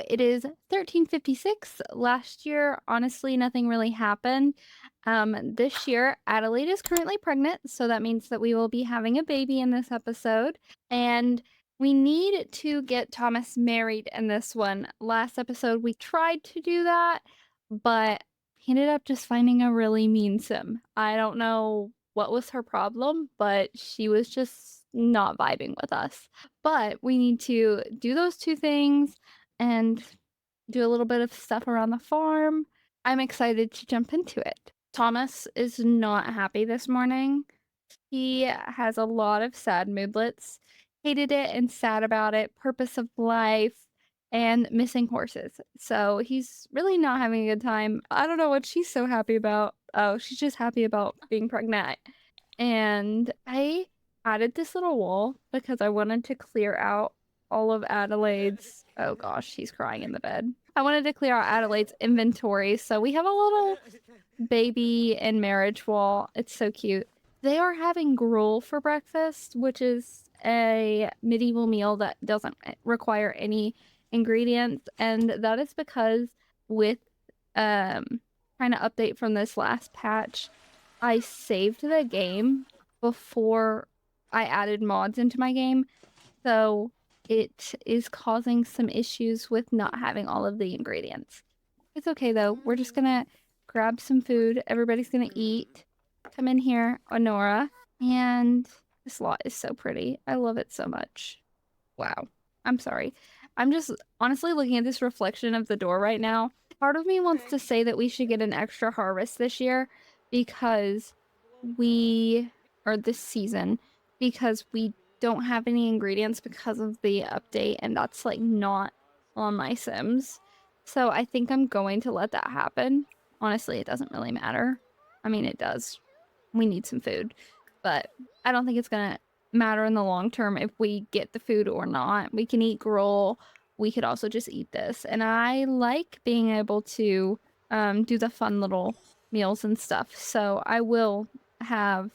it is 13:56. Last year, honestly, nothing really happened. This year, Adelaide is currently pregnant, so that means that we will be having a baby in this episode. And we need to get Thomas married in this one. Last episode, we tried to do that, but he ended up just finding a really mean sim. I don't know what was her problem, but she was just not vibing with us. But we need to do those two things and do a little bit of stuff around the farm. I'm excited to jump into it. Thomas is not happy this morning. He has a lot of sad moodlets. Hated it and sad about it, purpose of life, and missing horses. So he's really not having a good time. I don't know what she's so happy about. Oh, she's just happy about being pregnant. And I added this little wall because I wanted to clear out all of Adelaide's. Oh gosh, he's crying in the bed. I wanted to clear out Adelaide's inventory. So we have a little baby and marriage wall. It's so cute. They are having gruel for breakfast, which is a medieval meal that doesn't require any ingredients. And that is because with trying to update from this last patch, I saved the game before I added mods into my game. So it is causing some issues with not having all of the ingredients. It's okay though. We're just gonna grab some food. Everybody's gonna eat. Come in here, Honora. And this lot is so pretty. I love it so much. Wow. I'm sorry. I'm just honestly looking at this reflection of the door right now. Part of me wants to say that we should get an extra harvest this year because or this season, because we don't have any ingredients because of the update, and that's like not on my Sims. So I think I'm going to let that happen. Honestly, it doesn't really matter. I mean, it does. We need some food, but I don't think it's gonna matter in the long term if we get the food or not. We can eat gruel. We could also just eat this. And I like being able to do the fun little meals and stuff. So I will have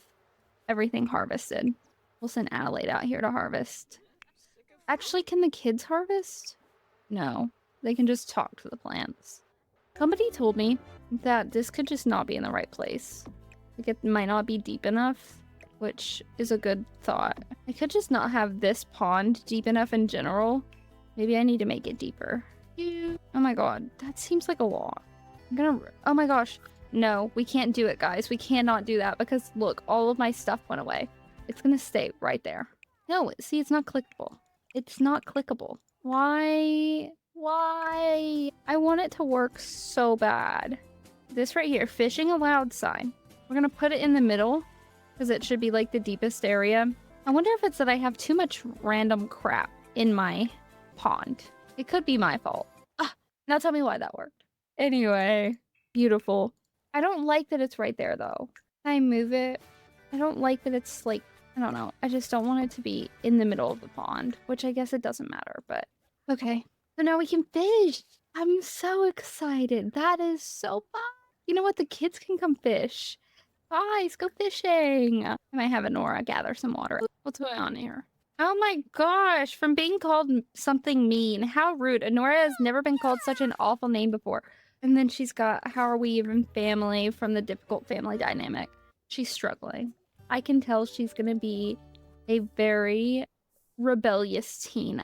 everything harvested. We'll send Adelaide out here to harvest. Actually, can the kids harvest? No, they can just talk to the plants. Somebody told me that this could just not be in the right place. Like it might not be deep enough, which is a good thought. I could just not have this pond deep enough in general. Maybe I need to make it deeper. Oh my god, that seems like a lot. Oh my gosh. No, we can't do it, guys. We cannot do that because look, all of my stuff went away. It's gonna stay right there. No, see, it's not clickable. It's not clickable. Why? Why? I want it to work so bad. This right here, fishing allowed sign. We're gonna put it in the middle because it should be like the deepest area. I wonder if it's that I have too much random crap in my pond. It could be my fault. Now tell me why that worked. Anyway, beautiful. I don't like that it's right there though. Can I move it? I don't like that it's like, I don't know. I just don't want it to be in the middle of the pond, which I guess it doesn't matter, but okay. So now we can fish. I'm so excited. That is so fun. You know what? The kids can come fish. Guys, go fishing. I might have Nora gather some water. What's going on here? Oh my gosh, from being called something mean. How rude. Honora has never been called such an awful name before. And then she's got, how are we even family from the difficult family dynamic? She's struggling. I can tell she's going to be a very rebellious teen.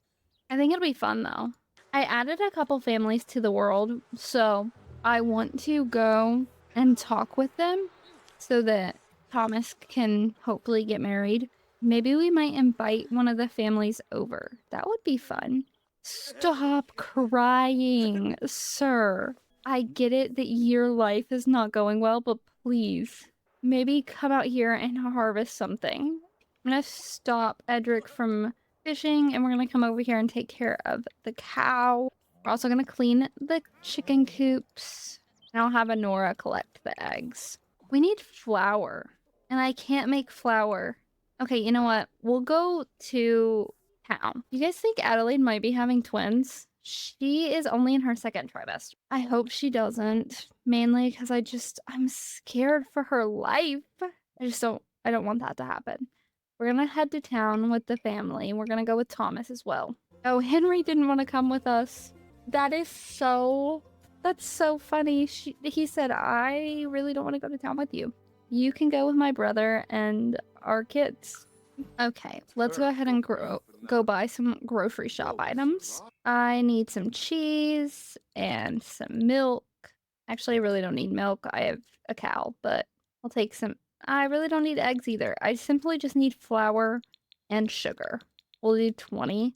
I think it'll be fun though. I added a couple families to the world, so I want to go and talk with them so that Thomas can hopefully get married. Maybe we might invite one of the families over. That would be fun. Stop crying, sir. I get it that your life is not going well, but please, maybe come out here and harvest something. I'm gonna stop Edric from fishing, and we're gonna come over here and take care of the cow. We're also gonna clean the chicken coops, and I'll have Honora collect the eggs. We need flour, and I can't make flour. Okay, you know what? We'll go to town. You guys think Adelaide might be having twins? She is only in her second trimester. I hope she doesn't, mainly because I'm scared for her life. I don't want that to happen. We're gonna head to town with the family. We're gonna go with Thomas as well. Oh, Henry didn't want to come with us. That's so funny. He said, I really don't want to go to town with you. You can go with my brother and our kids. Okay, let's go ahead and go buy some grocery shop items. I need some cheese and some milk. Actually, I really don't need milk. I have a cow, but I'll take some. I really don't need eggs either. I simply just need flour and sugar. We'll do 20.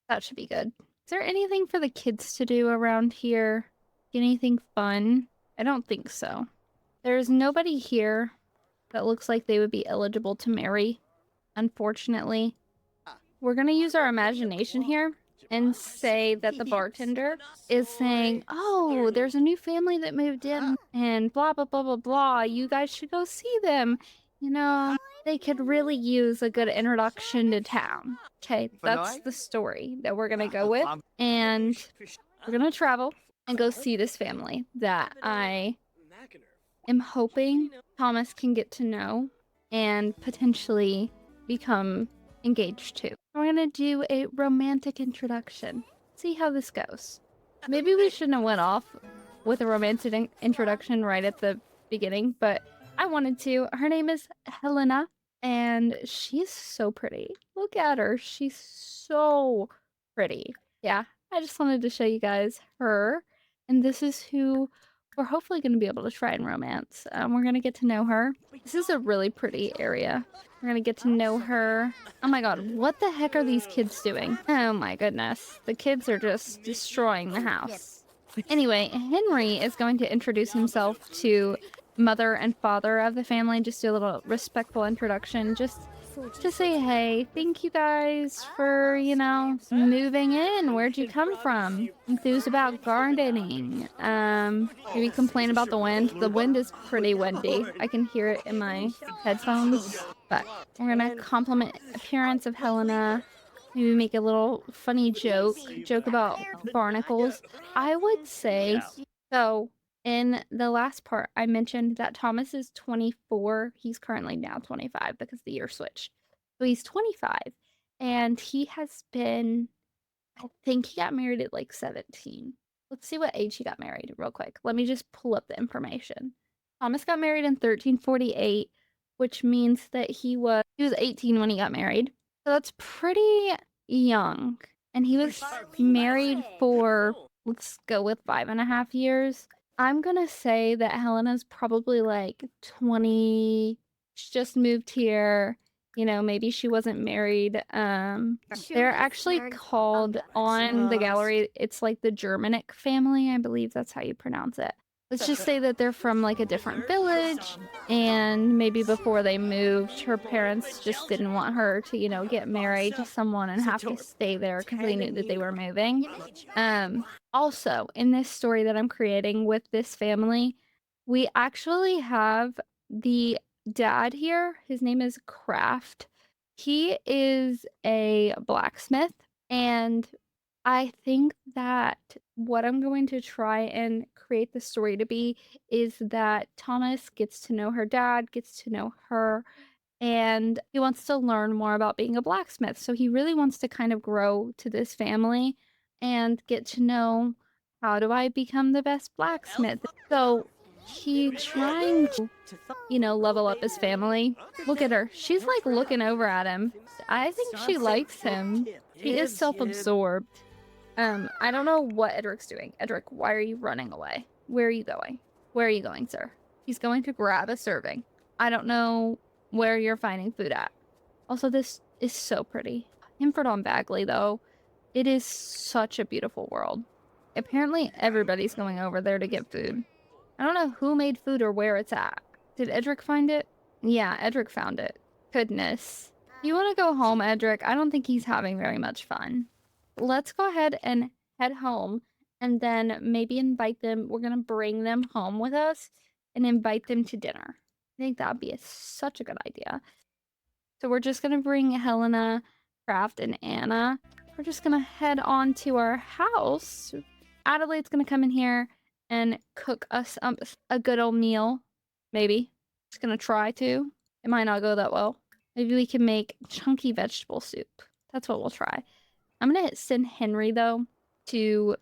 That should be good. Is there anything for the kids to do around here? Anything fun? I don't think so. There's nobody here that looks like they would be eligible to marry, unfortunately. We're gonna use our imagination here and say that the bartender is saying, oh, there's a new family that moved in and blah, blah, blah, blah, blah. You guys should go see them. You know, they could really use a good introduction to town. Okay, that's the story that we're gonna go with. And we're gonna travel and go see this family that I am hoping Thomas can get to know and potentially become engaged to. We're gonna do a romantic introduction. See how this goes. Maybe we shouldn't have went off with a romantic introduction right at the beginning, but I wanted to. Her name is Helena, and she's so pretty. Look at her. She's so pretty. Yeah, I just wanted to show you guys her. And this is who we're hopefully going to be able to try and romance. We're going to get to know her. This is a really pretty area. We're going to get to know her. Oh my god, what the heck are these kids doing? Oh my goodness. The kids are just destroying the house. Anyway, Henry is going to introduce himself to mother and father of the family. Just do a little respectful introduction. Just to say, hey, thank you guys for, you know, moving in. Where'd you come from? Enthused about gardening. Maybe complain about the wind. The wind is pretty windy. I can hear it in my headphones. But we're gonna compliment appearance of Helena. Maybe make a little funny joke about barnacles. I would say, so in the last part, I mentioned that Thomas is 24. He's currently now 25 because the year switched. So he's 25. And he has been, I think he got married at like 17. Let's see what age he got married real quick. Let me just pull up the information. Thomas got married in 1348, which means that he was 18 when he got married. So that's pretty young. And he was married for, let's go with 5.5 years. I'm gonna say that Helena's probably like 20. She just moved here. You know, maybe she wasn't married. They're actually called on the gallery, it's like the Germanic family. I believe that's how you pronounce it. Let's just say that they're from like a different village, and maybe before they moved, her parents just didn't want her to, you know, get married to someone and have to stay there because they knew that they were moving. Also, in this story that I'm creating with this family, we actually have the dad here. His name is Kraft. He is a blacksmith, and I think that what I'm going to try and create the story to be is that Thomas gets to know her dad, gets to know her, and he wants to learn more about being a blacksmith. So he really wants to kind of grow to this family and get to know, how do I become the best blacksmith? So he's trying to, you know, level up his family. Look at her. She's like looking over at him. I think she likes him. She is self-absorbed. I don't know what Edric's doing. Edric, why are you running away? Where are you going? Where are you going, sir? He's going to grab a serving. I don't know where you're finding food at. Also, this is so pretty. Himford on Bagley, though, it is such a beautiful world. Apparently, everybody's going over there to get food. I don't know who made food or where it's at. Did Edric find it? Yeah, Edric found it. Goodness. You want to go home, Edric? I don't think he's having very much fun. Let's go ahead and head home and then maybe invite them. We're going to bring them home with us and invite them to dinner. I think that'd be such a good idea. So we're just going to bring Helena, Kraft, and Anna. We're just going to head on to our house. Adelaide's going to come in here and cook us a good old meal. Maybe. Just going to try to. It might not go that well. Maybe we can make chunky vegetable soup. That's what we'll try. I'm going to send Henry, though, to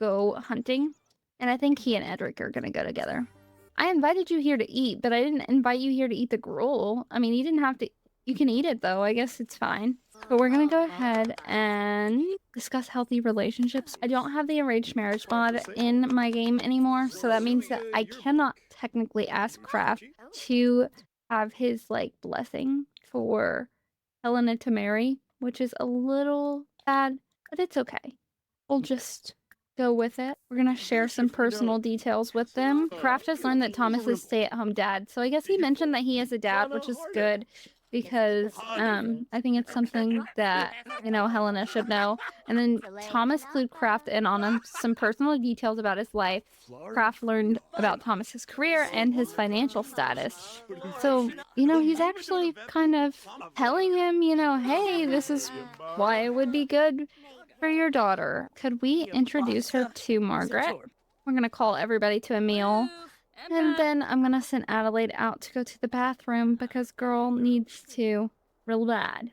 go hunting. And I think he and Edric are gonna go together. I invited you here to eat, but I didn't invite you here to eat the gruel. I mean, you didn't have to. You can eat it though. I guess it's fine. But we're gonna go ahead and discuss healthy relationships. I don't have the arranged marriage mod in my game anymore, so that means that I cannot technically ask Kraft to have his like blessing for Helena to marry, which is a little bad, but it's okay. We'll just go with it. We're gonna share some personal details with them. Kraft has learned that Thomas is stay-at-home dad, so I guess he mentioned that he is a dad, which is good because I think it's something that Helena should know. And then Thomas clued Kraft in on some personal details about his life. Kraft learned about Thomas's career and his financial status. So he's actually kind of telling him, hey, this is why it would be good for your daughter. Could we introduce her to Margaret? We're gonna call everybody to a meal. And then I'm gonna send Adelaide out to go to the bathroom because girl needs to real bad.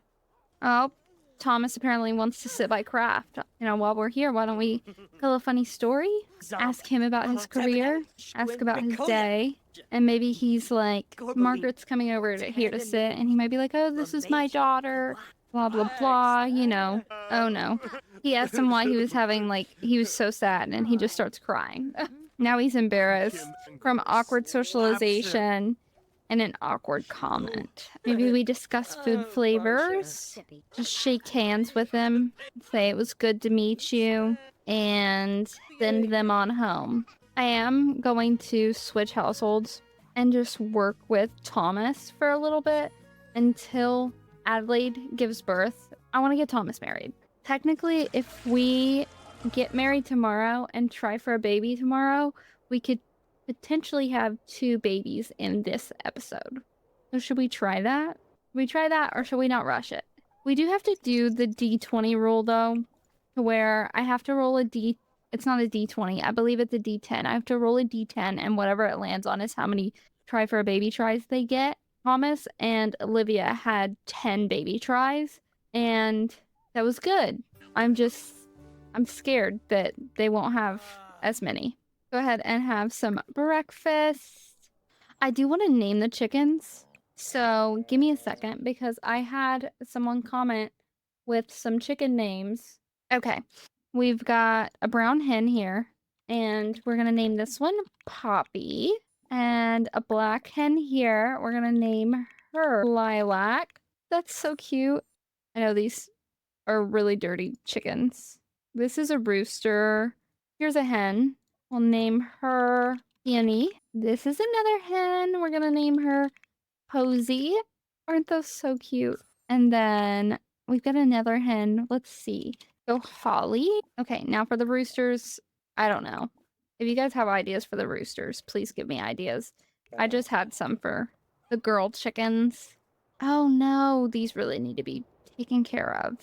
Oh, Thomas apparently wants to sit by Kraft. While we're here, why don't we tell a funny story? Ask him about his career, ask about his day, and maybe he's like, Margaret's coming over here to sit, and he might be like, oh, this is my daughter, blah, blah, blah, Oh no. He asked him why he was he was so sad, and he just starts crying. Now he's embarrassed from awkward socialization and an awkward comment. Maybe we discuss food flavors, just shake hands with him, say it was good to meet you, and send them on home. I am going to switch households and just work with Thomas for a little bit until Adelaide gives birth. I want to get Thomas married. Technically, if we get married tomorrow and try for a baby tomorrow, we could potentially have 2 babies in this episode. So should we try that? Should we try that or should we not rush it? We do have to do the D20 rule though, to where I have to roll a D. It's not a D20. I believe it's a D10. I have to roll a D10 and whatever it lands on is how many try for a baby tries they get. Thomas and Olivia had 10 baby tries and that was good. I'm scared that they won't have as many. Go ahead and have some breakfast. I do want to name the chickens. So give me a second because I had someone comment with some chicken names. Okay. We've got a brown hen here. And we're going to name this one Poppy. And a black hen here. We're going to name her Lilac. That's so cute. I know these are really dirty chickens. This is a rooster. Here's a hen. We'll name her Peony. This is another hen. We're gonna name her Posy. Aren't those so cute? And then we've got another hen. Let's see. Go Holly. Okay, now for the roosters. I don't know. If you guys have ideas for the roosters, please give me ideas. I just had some for the girl chickens. Oh no, these really need to be taken care of.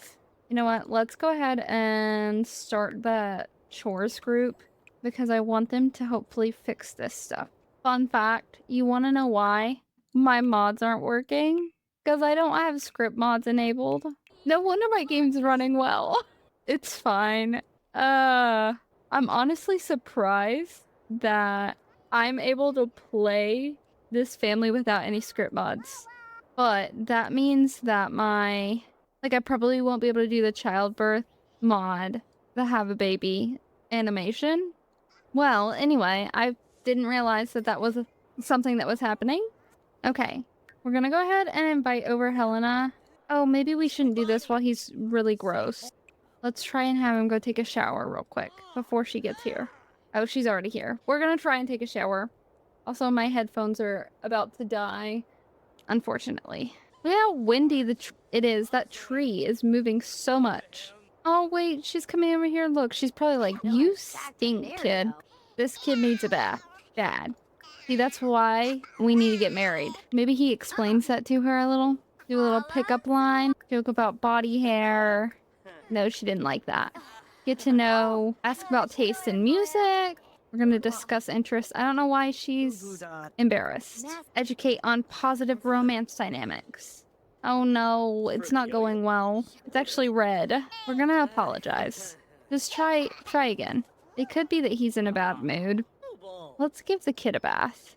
You know what? Let's go ahead and start the chores group because I want them to hopefully fix this stuff. Fun fact, you want to know why my mods aren't working? Because I don't have script mods enabled. No wonder my game's running well. It's fine. I'm honestly surprised that I'm able to play this family without any script mods. But that means that I probably won't be able to do the childbirth mod, the have a baby animation. Well, anyway, I didn't realize that was something that was happening. Okay, we're gonna go ahead and invite over Helena. Oh, maybe we shouldn't do this while he's really gross. Let's try and have him go take a shower real quick before she gets here. Oh, she's already here. We're gonna try and take a shower. Also, my headphones are about to die, unfortunately. Look how windy it is. That tree is moving so much. Oh, wait, she's coming over here. Look, she's probably like, you stink, kid. This kid needs a bath. Bad. See, that's why we need to get married. Maybe he explains that to her a little. Do a little pickup line. Joke about body hair. No, she didn't like that. Get to know. Ask about taste in music. We're going to discuss interests. I don't know why she's embarrassed. Educate on positive romance dynamics. Oh no, it's not going well. It's actually red. We're going to apologize. Just try again. It could be that he's in a bad mood. Let's give the kid a bath.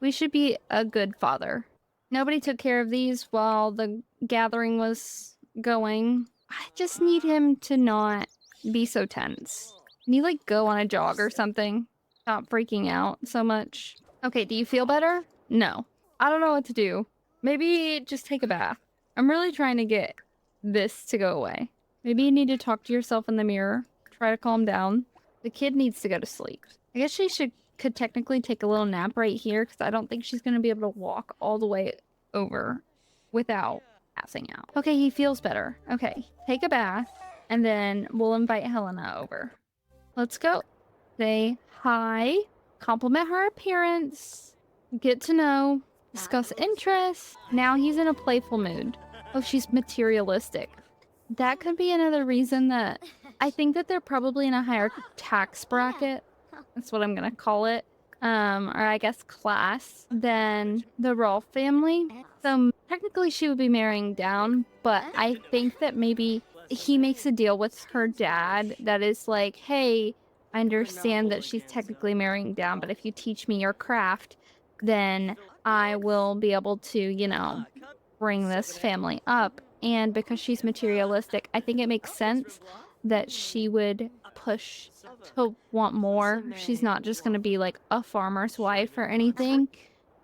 We should be a good father. Nobody took care of these while the gathering was going. I just need him to not be so tense. Can you, like, go on a jog or something? Stop freaking out so much. Okay, do you feel better? No. I don't know what to do. Maybe just take a bath. I'm really trying to get this to go away. Maybe you need to talk to yourself in the mirror. Try to calm down. The kid needs to go to sleep. I guess she could technically take a little nap right here because I don't think she's going to be able to walk all the way over without passing out. Okay, he feels better. Okay, take a bath and then we'll invite Helena over. Let's go. Say hi, compliment her appearance, get to know, discuss interests. Now he's in a playful mood. Oh, she's materialistic. That could be another reason that I think that they're probably in a higher tax bracket. That's what I'm gonna call it. Or I guess class than the Rolf family. So technically she would be marrying down, but I think that maybe he makes a deal with her dad that is like, hey, I understand that she's technically marrying down, but if you teach me your craft, then I will be able to, you know, bring this family up. And because she's materialistic, I think it makes sense that she would push to want more. She's not just going to be like a farmer's wife or anything.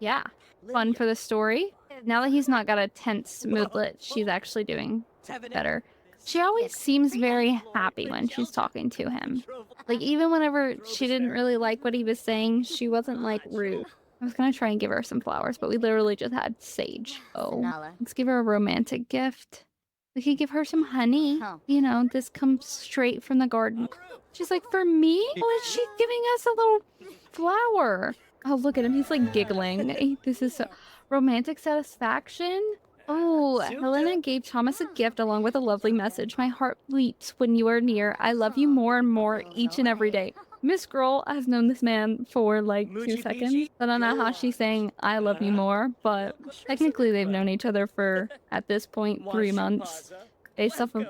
Yeah, fun for the story. Now that he's not got a tense moodlet, she's actually doing better. She always seems very happy when she's talking to him. Like, even whenever she didn't really like what he was saying, she wasn't, like, rude. I was gonna try and give her some flowers, but we literally just had sage. Oh, let's give her a romantic gift. We could give her some honey. You know, this comes straight from the garden. She's like, for me? Oh, and she's giving us a little flower. Oh, look at him. He's, like, giggling. This is so romantic satisfaction. Oh, Helena gave Thomas a gift along with a lovely message. My heart leaps when you are near. I love you more and more each and every day. Miss Girl has known this man for like 2 seconds. I don't know how she's saying I love you more, but technically they've known each other for, at this point, 3 months. Based off of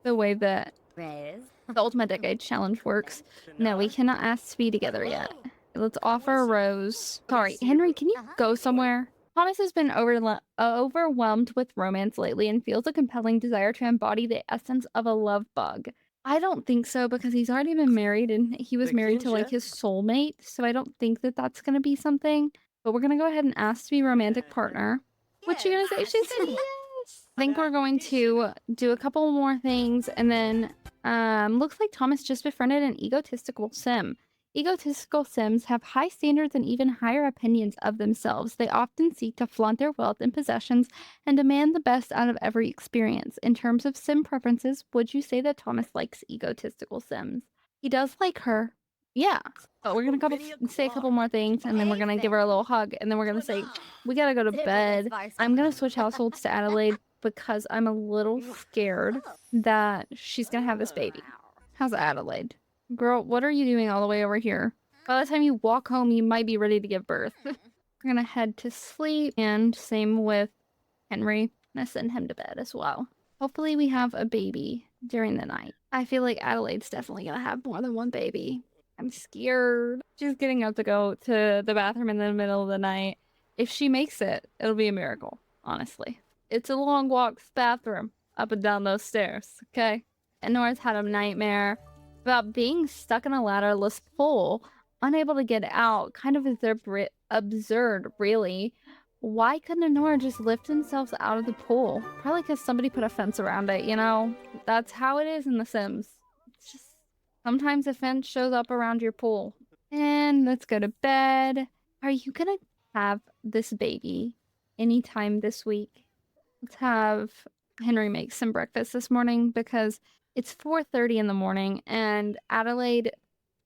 the way that the Ultimate Decade Challenge works. No, we cannot ask to be together yet. Let's offer a rose. Sorry, Henry, can you go somewhere? Thomas has been overwhelmed with romance lately and feels a compelling desire to embody the essence of a love bug. I don't think so because he's already been married and he was married to like his soulmate, so I don't think that that's going to be something. But we're going to go ahead and ask to be romantic partner. What you going to say? She said yes. I think we're going to do a couple more things and then looks like Thomas just befriended an egotistical sim. Egotistical Sims have high standards and even higher opinions of themselves. They often seek to flaunt their wealth and possessions and demand the best out of every experience. In terms of sim preferences, would you say that Thomas likes egotistical Sims? He does like her. Yeah. But we're going to say a couple more things, and then we're going to give her a little hug, and then we're going to say, we got to go to bed. I'm going to switch households to Adelaide because I'm a little scared that she's going to have this baby. How's Adelaide? Girl, what are you doing all the way over here? By the time you walk home, you might be ready to give birth. We're gonna head to sleep, and same with Henry. I'm gonna send him to bed as well. Hopefully we have a baby during the night. I feel like Adelaide's definitely gonna have more than one baby. I'm scared. She's getting up to go to the bathroom in the middle of the night. If she makes it, it'll be a miracle, honestly. It's a long walk to the bathroom, up and down those stairs, okay? And Nora's had a nightmare about being stuck in a ladderless pool, unable to get out. Kind of absurd, really. Why couldn't Honora just lift themselves out of the pool? Probably because somebody put a fence around it, you know? That's how it is in The Sims. It's just sometimes a fence shows up around your pool. And let's go to bed. Are you gonna have this baby anytime this week? Let's have Henry make some breakfast this morning because it's 4:30 in the morning and Adelaide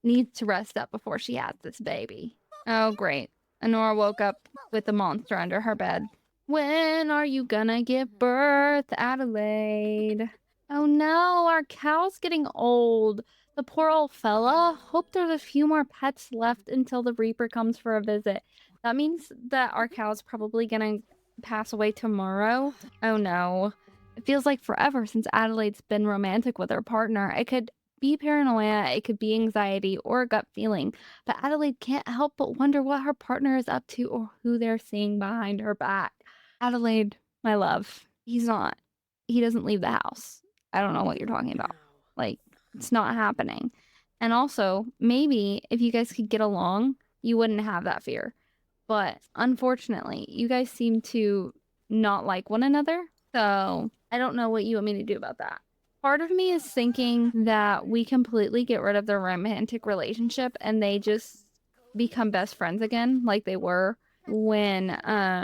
needs to rest up before she has this baby. Oh, great. Honora woke up with a monster under her bed. When are you gonna give birth, Adelaide? Oh no, our cow's getting old. The poor old fella. Hope there's a few more pets left until the Reaper comes for a visit. That means that our cow's probably gonna pass away tomorrow. Oh no. It feels like forever since Adelaide's been romantic with her partner. It could be paranoia, it could be anxiety or a gut feeling, but Adelaide can't help but wonder what her partner is up to or who they're seeing behind her back. Adelaide, my love, he doesn't leave the house. I don't know what you're talking about. Like, it's not happening. And also, maybe if you guys could get along, you wouldn't have that fear. But unfortunately, you guys seem to not like one another. So I don't know what you want me to do about that. Part of me is thinking that we completely get rid of the romantic relationship and they just become best friends again, like they were when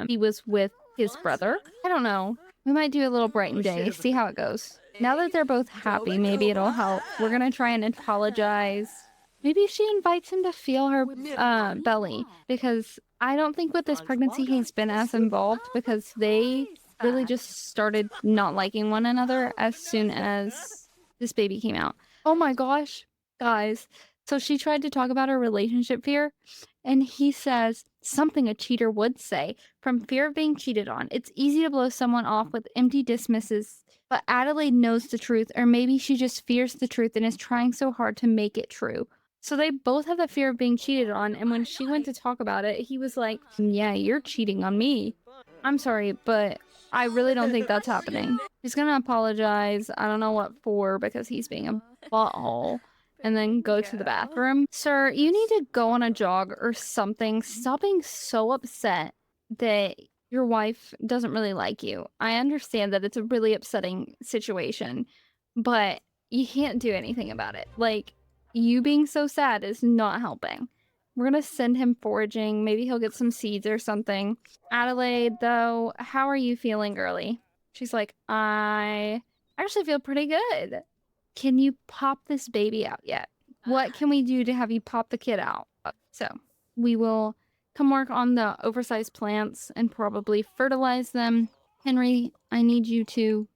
he was with his brother. I don't know. We might do a little Brighton day, see how it goes. Now that they're both happy, maybe it'll help. We're gonna try and apologize. Maybe she invites him to feel her belly because I don't think with this pregnancy he's been as involved because they really just started not liking one another as soon as this baby came out. Oh my gosh, guys. So she tried to talk about her relationship fear, and he says something a cheater would say from fear of being cheated on. It's easy to blow someone off with empty dismisses, but Adelaide knows the truth, or maybe she just fears the truth and is trying so hard to make it true. So they both have the fear of being cheated on, and when she went to talk about it, he was like, yeah, you're cheating on me. I'm sorry, but I really don't think that's happening. He's gonna apologize. I don't know what for because he's being a butthole. And then go to the bathroom. Sir, you need to go on a jog or something. Stop being so upset that your wife doesn't really like you. I understand that it's a really upsetting situation, but you can't do anything about it. Like, you being so sad is not helping. We're gonna send him foraging. Maybe he'll get some seeds or something. Adelaide, though, how are you feeling, girly? She's like, I actually feel pretty good. Can you pop this baby out yet? What can we do to have you pop the kid out? So we will come work on the oversized plants and probably fertilize them. Henry, I need you to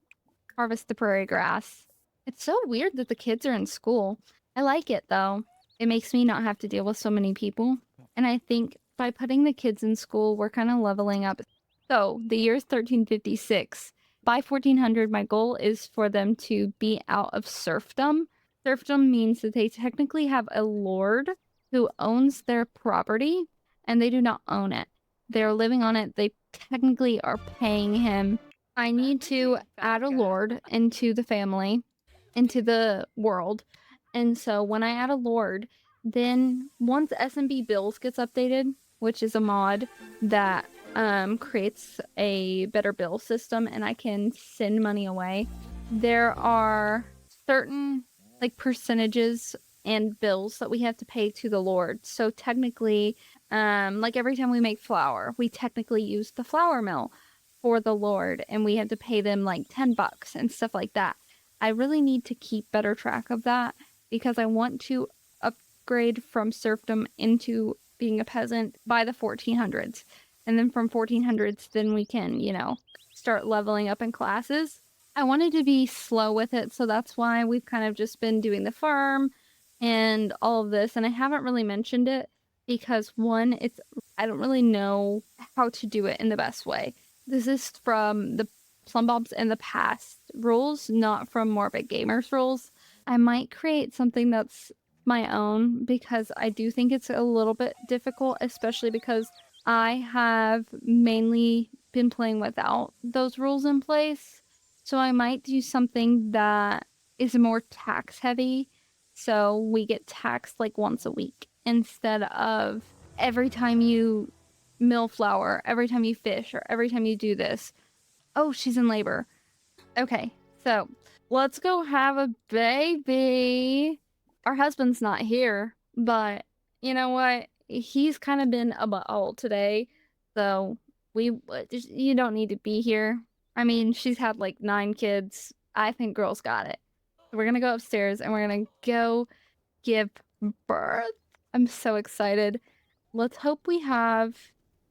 harvest the prairie grass. It's so weird that the kids are in school. I like it though. It makes me not have to deal with so many people. And I think by putting the kids in school, we're kind of leveling up. So the year is 1356. By 1400, my goal is for them to be out of serfdom. Serfdom means that they technically have a lord who owns their property and they do not own it. They're living on it. They technically are paying him. I need to add a lord into the family, into the world. And so when I add a lord, then once S&B Bills gets updated, which is a mod that creates a better bill system and I can send money away, there are certain like percentages and bills that we have to pay to the Lord. So technically, like every time we make flour, we technically use the flour mill for the Lord and we have to pay them like $10 and stuff like that. I really need to keep better track of that because I want to upgrade from serfdom into being a peasant by the 1400s. And then from 1400s, then we can, start leveling up in classes. I wanted to be slow with it, so that's why we've kind of just been doing the farm and all of this. And I haven't really mentioned it because one, I don't really know how to do it in the best way. This is from the Plum Bobs in the Past rules, not from Morbid Gamers rules. I might create something that's my own because I do think it's a little bit difficult, especially because I have mainly been playing without those rules in place. So I might do something that is more tax heavy. So we get taxed like once a week instead of every time you mill flour, every time you fish, or every time you do this. Oh, she's in labor. Okay, so let's go have a baby. Our husband's not here, but you know what? He's kind of been a butthole today, so you don't need to be here. I mean, she's had like 9 kids. I think girl's got it. So we're gonna go upstairs and we're gonna go give birth. I'm so excited. Let's hope we have.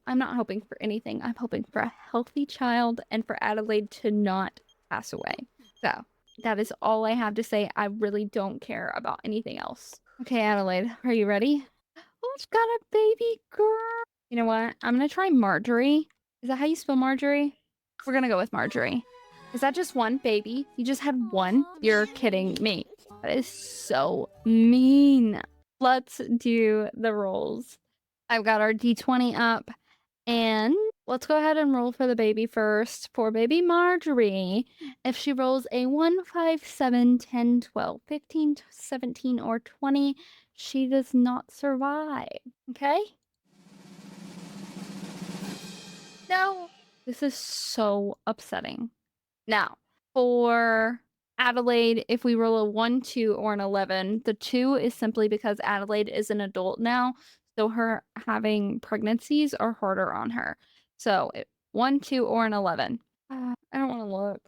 I'm not hoping for anything. I'm hoping for a healthy child and for Adelaide to not pass away. So that is all I have to say. I really don't care about anything else. Okay, Adelaide, are you ready? Oh, it's got a baby girl. You know what? I'm gonna try Marjorie. Is that how you spell Marjorie? We're gonna go with Marjorie. Is that just one baby? You just had one? You're kidding me. That is so mean. Let's do the rolls. I've got our D20 up, and let's go ahead and roll for the baby first. For baby Marjorie, if she rolls a 1, 5, 7, 10, 12, 15, 17, or 20, she does not survive. Okay? No. This is so upsetting. Now, for Adelaide, if we roll a 1, 2, or an 11, the 2 is simply because Adelaide is an adult now, so her having pregnancies are harder on her. So 1, 2, or an 11. I don't want to look.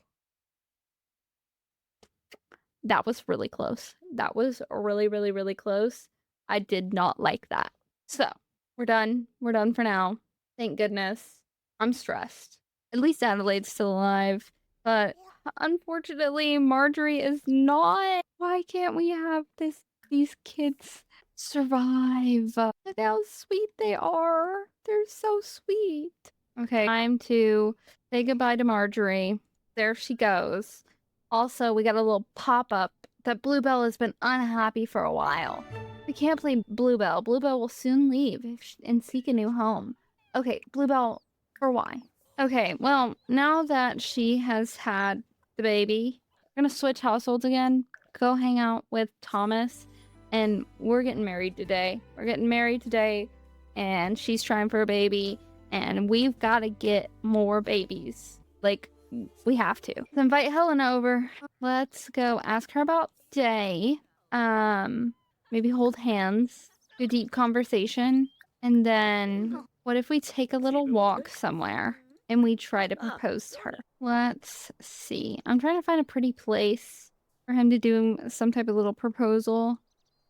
That was really close. That was really, really, really close. I did not like that. So we're done. We're done for now. Thank goodness. I'm stressed. At least Adelaide's still alive. But unfortunately, Marjorie is not. Why can't we have these kids survive? Look how sweet they are. They're so sweet. Okay, time to say goodbye to Marjorie. There she goes. Also, we got a little pop-up that Bluebell has been unhappy for a while. We can't play Bluebell. Bluebell will soon leave and seek a new home. Okay, Bluebell, for why? Okay, well, now that she has had the baby, we're gonna switch households again, go hang out with Thomas, and we're getting married today. We're getting married today, and she's trying for a baby, and we've got to get more babies. Like, we have to. Let's invite Helena over. Let's go ask her about Day. Maybe hold hands, do a deep conversation, and then what if we take a little walk somewhere and we try to propose to her? Let's see. I'm trying to find a pretty place for him to do some type of little proposal,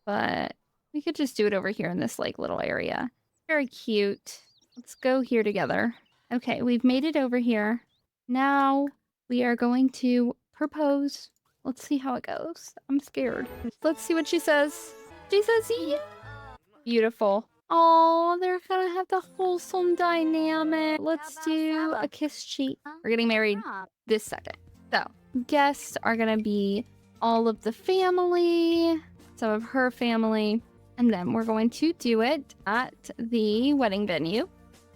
but we could just do it over here in this like little area. Very cute. Let's go here together. Okay, we've made it over here. Now we are going to propose. Let's see how it goes. I'm scared. Let's see what she says. She says, yeah. Beautiful. Oh, they're gonna have the wholesome dynamic. Let's do a kiss cheek. We're getting married this second. So, guests are gonna be all of the family, some of her family, and then we're going to do it at the wedding venue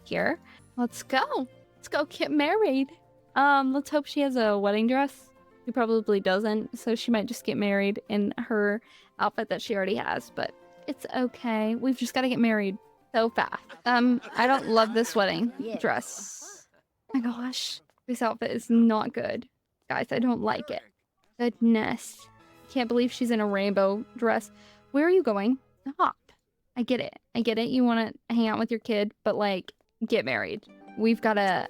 here. Let's go. Let's go get married. Let's hope she has a wedding dress. She probably doesn't, so she might just get married in her outfit that she already has, but it's okay. We've just got to get married so fast. I don't love this wedding dress. Oh my gosh, this outfit is not good. Guys, I don't like it. Goodness. Can't believe she's in a rainbow dress. Where are you going? Stop. I get it. I get it. You want to hang out with your kid, but like, get married. We've got to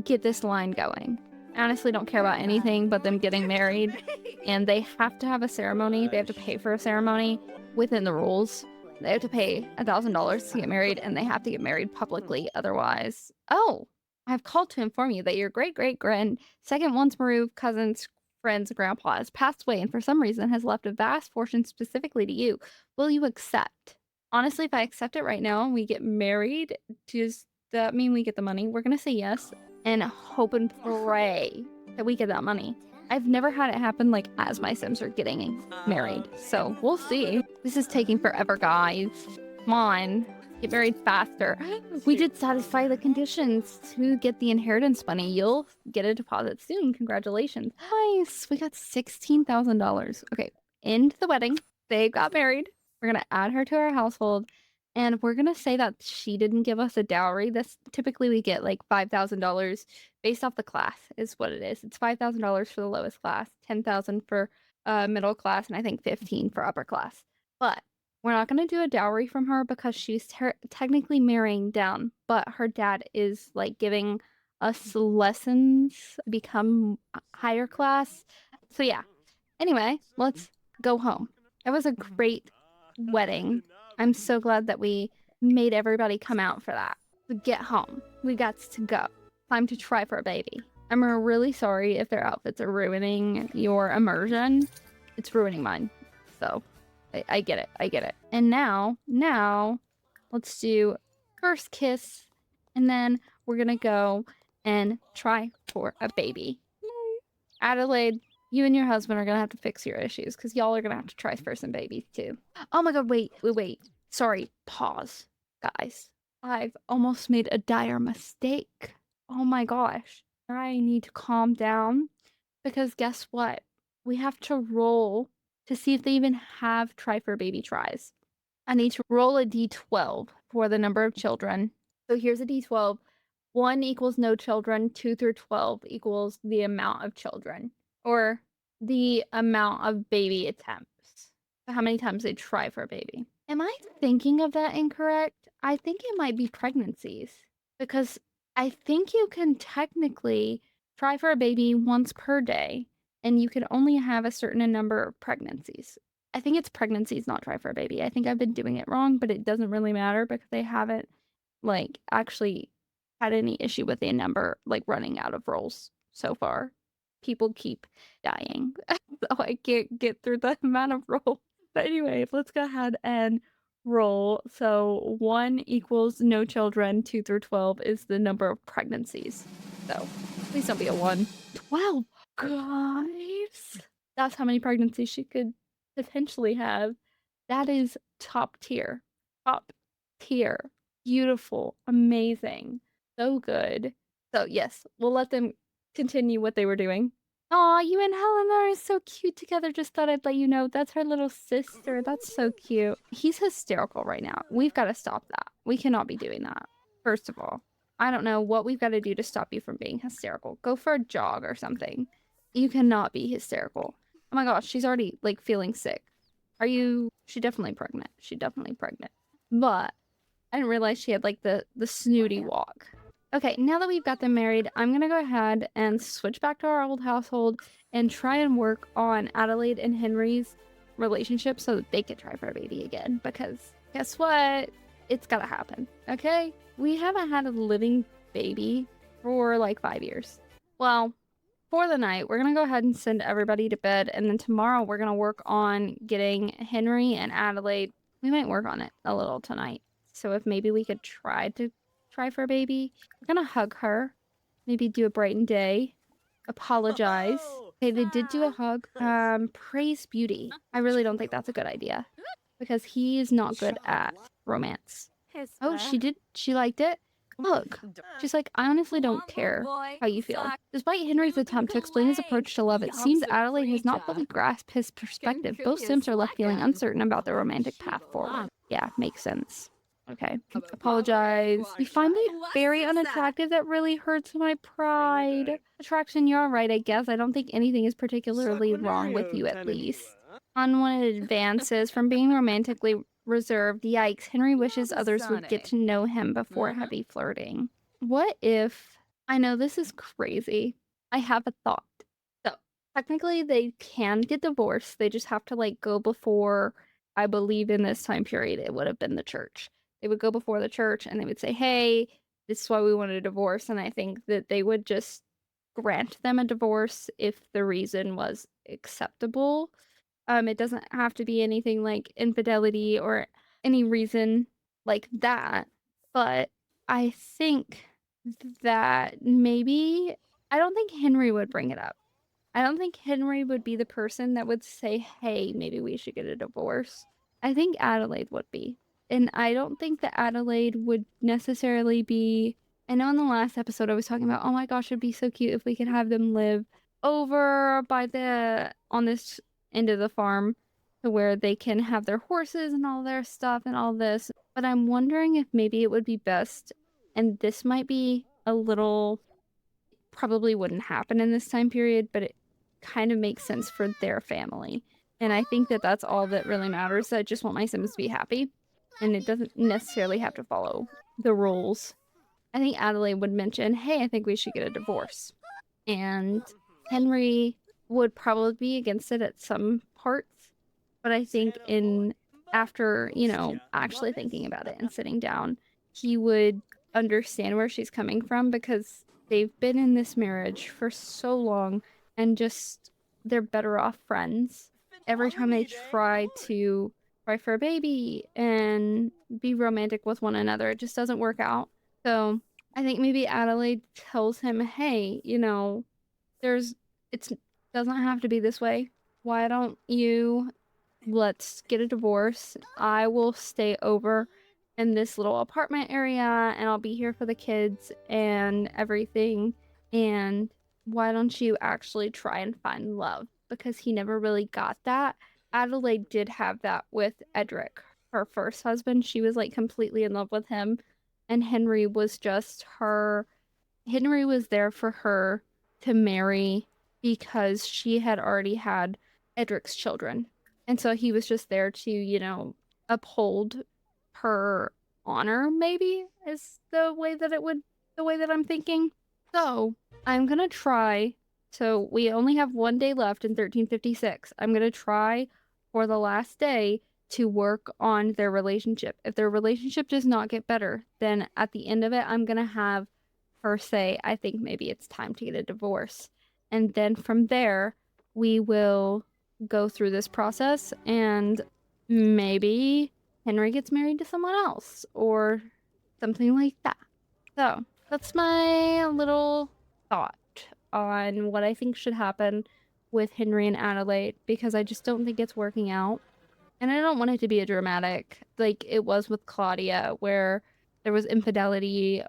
get this line going. I honestly don't care about anything but them getting married, and they have to have a ceremony. They have to pay for a ceremony within the rules. They have to pay $1,000 to get married, and they have to get married publicly otherwise. Oh, I have called to inform you that your great-great-grand second once removed cousin's friend's grandpa has passed away and for some reason has left a vast fortune specifically to you. Will you accept? Honestly, if I accept it right now and we get married, does that mean we get the money? We're gonna say yes and hope and pray that we get that money. I've never had it happen like as my Sims are getting married, so we'll see. This is taking forever, guys. Come on, get married faster. We did satisfy the conditions to get the inheritance money. You'll get a deposit soon. Congratulations. Nice. We got $16,000. Okay, end the wedding. They got married. We're gonna add her to our household. And we're gonna say that she didn't give us a dowry. That's typically we get like $5,000 based off the class is what it is. It's $5,000 for the lowest class, $10,000 for middle class, and I think 15 for upper class. But we're not gonna do a dowry from her because she's technically marrying down, but her dad is like giving us lessons to become higher class. So yeah. Anyway, let's go home. That was a great wedding. I'm so glad that we made everybody come out for that. So get home. We got to go. Time to try for a baby. I'm really sorry if their outfits are ruining your immersion. It's ruining mine. So I get it. I get it. And now, let's do first kiss. And then we're going to go and try for a baby. Adelaide, You and your husband are gonna have to fix your issues because y'all are gonna have to try for some babies too. Oh my god, wait. Sorry, pause. Guys, I've almost made a dire mistake. Oh my gosh. I need to calm down because guess what? We have to roll to see if they even have try for baby tries. I need to roll a d12 for the number of children. So here's a d12. 1 equals no children, 2 through 12 equals the amount of children, or the amount of baby attempts. So how many times they try for a baby. Am I thinking of that incorrect? I think it might be pregnancies, because I think you can technically try for a baby once per day, and you can only have a certain number of pregnancies. I think it's pregnancies, not try for a baby. I think I've been doing it wrong, but it doesn't really matter because they haven't, like, actually had any issue with a number, like, running out of rolls so far. People keep dying, so I can't get through the amount of rolls. But anyway, let's go ahead and roll. So 1 equals no children, 2 through 12 is the number of pregnancies. So please don't be a 1. 12! Guys! That's how many pregnancies she could potentially have. That is top tier. Top tier. Beautiful. Amazing. So good. So yes, we'll let them continue what they were doing. Aw, you and Helena are so cute together. Just thought I'd let you know. That's her little sister. That's so cute. He's hysterical right now. We've got to stop that. We cannot be doing that. First of all, I don't know what we've got to do to stop you from being hysterical. Go for a jog or something. You cannot be hysterical. Oh my gosh, she's already, like, feeling sick. Are you... She's definitely pregnant. She's definitely pregnant. But I didn't realize she had, like, the snooty walk. Okay, now that we've got them married, I'm gonna go ahead and switch back to our old household and try and work on Adelaide and Henry's relationship so that they can try for a baby again. Because guess what? It's gotta happen, okay? We haven't had a living baby for like 5 years. Well, for the night, we're gonna go ahead and send everybody to bed, and then tomorrow we're gonna work on getting Henry and Adelaide. We might work on it a little tonight. So if maybe we could try for a baby. We're gonna hug her. Maybe do a Brighton Day. Apologize. Okay, they did do a hug. Praise beauty. I really don't think that's a good idea. Because he is not good at romance. Oh, she did. She liked it. Look. She's like, I honestly don't care how you feel. Despite Henry's attempt to explain his approach to love, it seems Adelaide has not fully grasped his perspective. Both Sims are left feeling uncertain about their romantic path forward. Yeah, makes sense. Okay. Apologize. You find me very unattractive? That really hurts my pride. Attraction, you're alright, I guess. I don't think anything is particularly wrong with you, at least. Unwanted advances from being romantically reserved. Yikes. Henry wishes others would get to know him before heavy flirting. What if... I know this is crazy. I have a thought. So, technically, they can get divorced. They just have to, like, go before... I believe in this time period, it would have been the church. They would go before the church and they would say, hey, this is why we want a divorce. And I think that they would just grant them a divorce if the reason was acceptable. It doesn't have to be anything like infidelity or any reason like that. But I think that maybe... I don't think Henry would bring it up. I don't think Henry would be the person that would say, hey, maybe we should get a divorce. I think Adelaide would be. And I don't think that Adelaide would necessarily be... I know in the last episode I was talking about, oh my gosh, it'd be so cute if we could have them live over by on this end of the farm to where they can have their horses and all their stuff and all this. But I'm wondering if maybe it would be best, and this might be a little... probably wouldn't happen in this time period, but it kind of makes sense for their family. And I think that that's all that really matters. I just want my Sims to be happy. And it doesn't necessarily have to follow the rules. I think Adelaide would mention, hey, I think we should get a divorce. And Henry would probably be against it at some parts. But I think after, actually thinking about it and sitting down, he would understand where she's coming from, because they've been in this marriage for so long and just they're better off friends. Every time they try for a baby and be romantic with one another, it just doesn't work out. So I think maybe Adelaide tells him, hey, it's Doesn't have to be this way. Why don't you let's get a divorce. I will stay over in this little apartment area and I'll be here for the kids and everything. And why don't you actually try and find love? Because he never really got that. Adelaide did have that with Edric, her first husband. She was like completely in love with him. And Henry was just her. Henry was there for her to marry because she had already had Edric's children. And so he was just there to, uphold her honor, maybe, is the way that I'm thinking. So I'm gonna try. So we only have one day left in 1356. I'm gonna try for the last day to work on their relationship. If their relationship does not get better, then at the end of it, I'm gonna have her say, I think maybe it's time to get a divorce. And then from there, we will go through this process and maybe Henry gets married to someone else or something like that. So that's my little thought on what I think should happen with Henry and Adelaide because I just don't think it's working out. And I don't want it to be a dramatic like it was with Claudia, where there was infidelity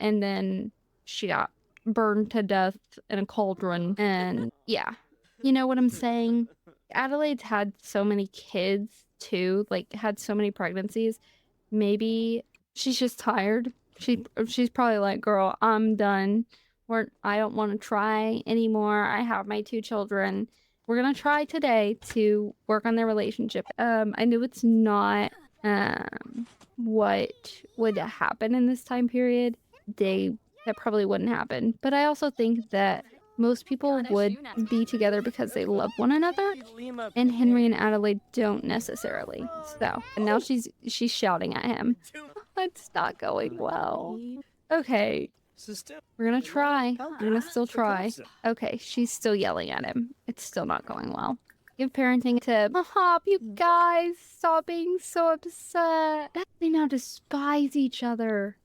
and then she got burned to death in a cauldron. And yeah, you know what I'm saying? Adelaide's had so many kids too, like had so many pregnancies. Maybe she's just tired. She's probably like, girl, I'm done. I don't want to try anymore. I have my 2 children. We're gonna try today to work on their relationship. I knew it's not what would happen in this time period. That probably wouldn't happen. But I also think that most people would be together because they love one another, and Henry and Adelaide don't necessarily. So, and now she's shouting at him. It's not going well. Okay, we're gonna try. We're gonna still try. Okay, she's still yelling at him. It's still not going well. Give parenting a tip. Stop, you guys. Stop being so upset. They now despise each other.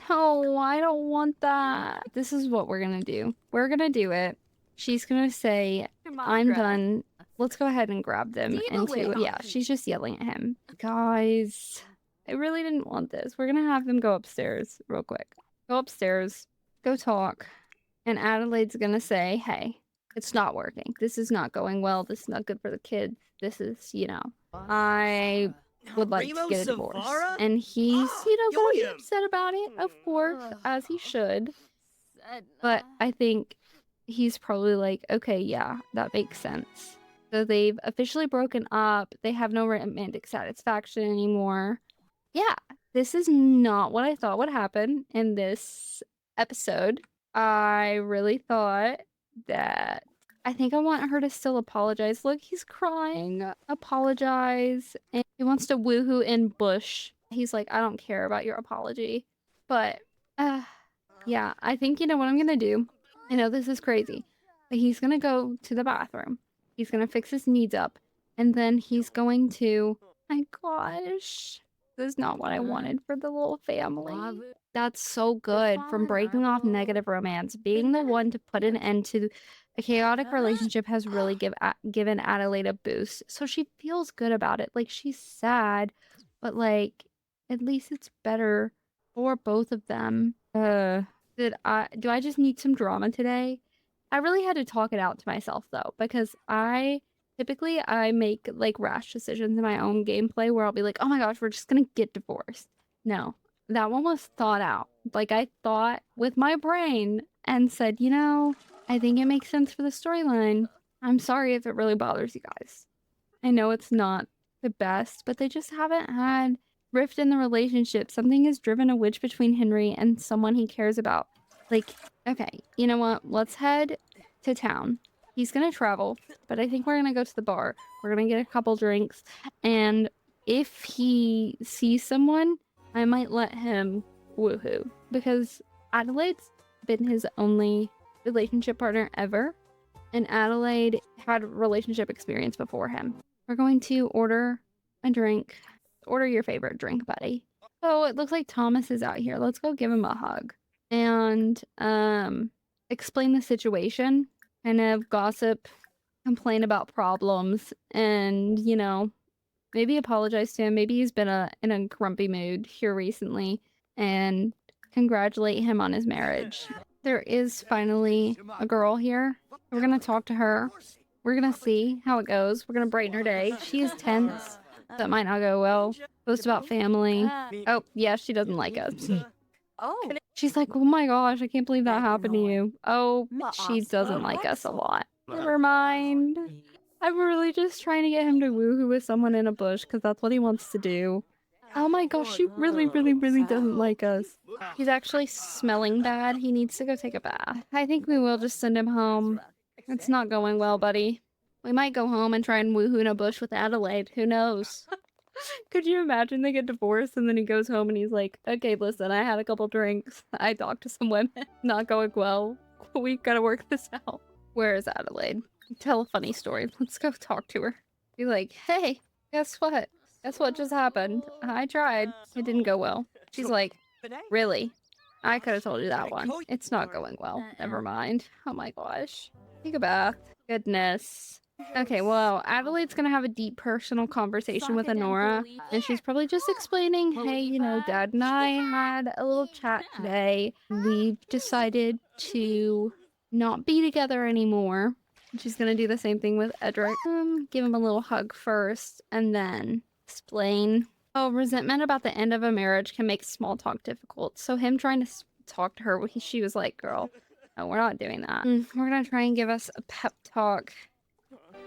No, I don't want that. This is what we're gonna do. We're gonna do it. She's gonna say, I'm done. Let's go ahead and grab them into it. Yeah, she's just yelling at him. Guys, I really didn't want this. We're gonna have them go upstairs real quick. Go upstairs. Go talk. And Adelaide's gonna say, hey, it's not working. This is not going well. This is not good for the kids. This is, I would like to get a divorce. And he's, gonna be upset about it, of course, as he should. But I think he's probably like, okay, yeah, that makes sense. So they've officially broken up. They have no romantic satisfaction anymore. Yeah, this is not what I thought would happen in this episode. I really thought that I think I want her to still apologize. Look, he's crying. Apologize. And he wants to woohoo in Bush. He's like, I don't care about your apology. But, yeah, I think you know what I'm gonna do. I know this is crazy, but he's gonna go to the bathroom. He's gonna fix his needs up. And then he's going to, my gosh, this is not what I wanted for the little family. That's so good. From breaking off negative romance, being the one to put an end to a chaotic relationship has really given Adelaide a boost. So she feels good about it. Like, she's sad, but like at least it's better for both of them. Do I just need some drama today? I really had to talk it out to myself though, because typically I make like rash decisions in my own gameplay where I'll be like, oh my gosh, we're just gonna get divorced. No, that one was thought out. Like, I thought with my brain and said, I think it makes sense for the storyline. I'm sorry if it really bothers you guys. I know it's not the best, but they just haven't had rift in the relationship. Something has driven a wedge between Henry and someone he cares about. Like, okay, you know what? Let's head to town. He's gonna travel, but I think we're gonna go to the bar. We're gonna get a couple drinks, and if he sees someone, I might let him woohoo, because Adelaide's been his only relationship partner ever, and Adelaide had relationship experience before him. We're going to order a drink. Order your favorite drink, buddy. Oh, it looks like Thomas is out here. Let's go give him a hug and explain the situation. kind of gossip, complain about problems, and, maybe apologize to him. Maybe he's been in a grumpy mood here recently, and congratulate him on his marriage. There is finally a girl here. We're gonna talk to her. We're gonna see how it goes. We're gonna brighten her day. She is tense. That might not go well. Post about family. Oh, yeah, she doesn't like us. Oh, She's like, oh my gosh, I can't believe that happened to you. Oh, she doesn't like us a lot. Never mind. I'm really just trying to get him to woohoo with someone in a bush because that's what he wants to do. Oh my gosh, she really, really, really doesn't like us. He's actually smelling bad. He needs to go take a bath. I think we will just send him home. It's not going well, buddy. We might go home and try and woohoo in a bush with Adelaide. Who knows? Could you imagine they get divorced and then he goes home and he's like, okay, listen, I had a couple drinks. I talked to some women. Not going well. We gotta work this out. Where is Adelaide? Tell a funny story. Let's go talk to her. Be like, hey, guess what? Guess what just happened? I tried. It didn't go well. She's like, really? I could have told you that one. It's not going well. Never mind. Oh my gosh. Take a bath. Goodness. Okay, well, Adelaide's gonna have a deep personal conversation with Honora, and she's probably just explaining, hey, Dad and I had a little chat today. We've decided to not be together anymore. She's gonna do the same thing with Edric. Give him a little hug first, and then explain. Oh, resentment about the end of a marriage can make small talk difficult. So him trying to talk to her, she was like, girl, no, we're not doing that. We're gonna try and give us a pep talk,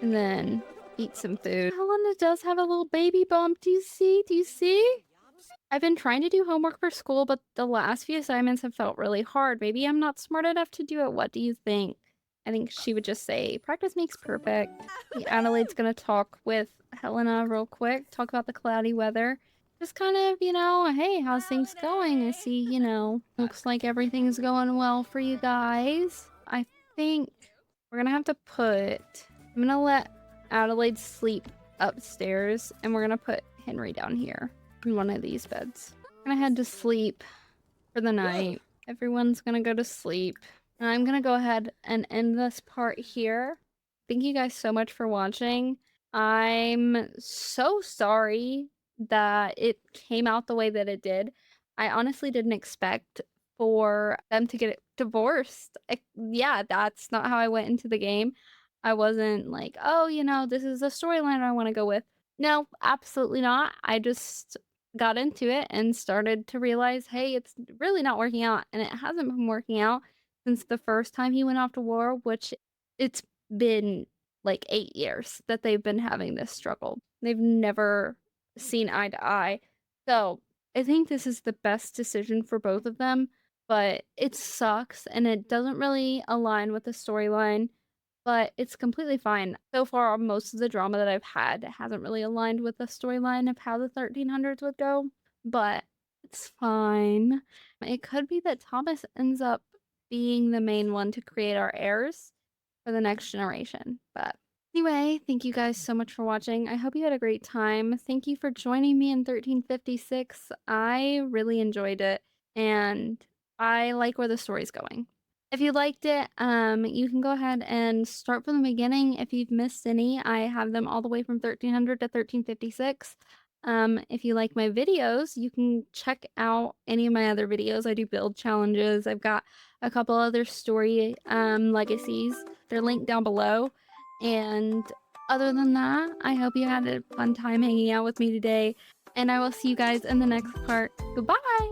and then eat some food. Helena does have a little baby bump. Do you see? Do you see? I've been trying to do homework for school, but the last few assignments have felt really hard. Maybe I'm not smart enough to do it. What do you think? I think she would just say, practice makes perfect. Adelaide's gonna talk with Helena real quick, talk about the cloudy weather. Just kind of, hey, how's things going? I see, looks like everything's going well for you guys. I think we're gonna have to I'm gonna let Adelaide sleep upstairs, and we're gonna put Henry down here in one of these beds. I'm gonna head to sleep for the night. Everyone's gonna go to sleep. And I'm gonna go ahead and end this part here. Thank you guys so much for watching. I'm so sorry that it came out the way that it did. I honestly didn't expect for them to get divorced. Yeah, that's not how I went into the game. I wasn't like, oh, this is a storyline I want to go with. No, absolutely not. I just got into it and started to realize, hey, it's really not working out. And it hasn't been working out since the first time he went off to war, which it's been like 8 years that they've been having this struggle. They've never seen eye to eye. So I think this is the best decision for both of them, but it sucks and it doesn't really align with the storyline, but it's completely fine. So far, most of the drama that I've had hasn't really aligned with the storyline of how the 1300s would go, but it's fine. It could be that Thomas ends up being the main one to create our heirs for the next generation. But anyway, thank you guys so much for watching. I hope you had a great time. Thank you for joining me in 1356. I really enjoyed it, and I like where the story's going. If you liked it, you can go ahead and start from the beginning. If you've missed any, I have them all the way from 1300 to 1356. If you like my videos, you can check out any of my other videos. I do build challenges. I've got a couple other story legacies. They're linked down below. And other than that, I hope you had a fun time hanging out with me today. And I will see you guys in the next part. Goodbye!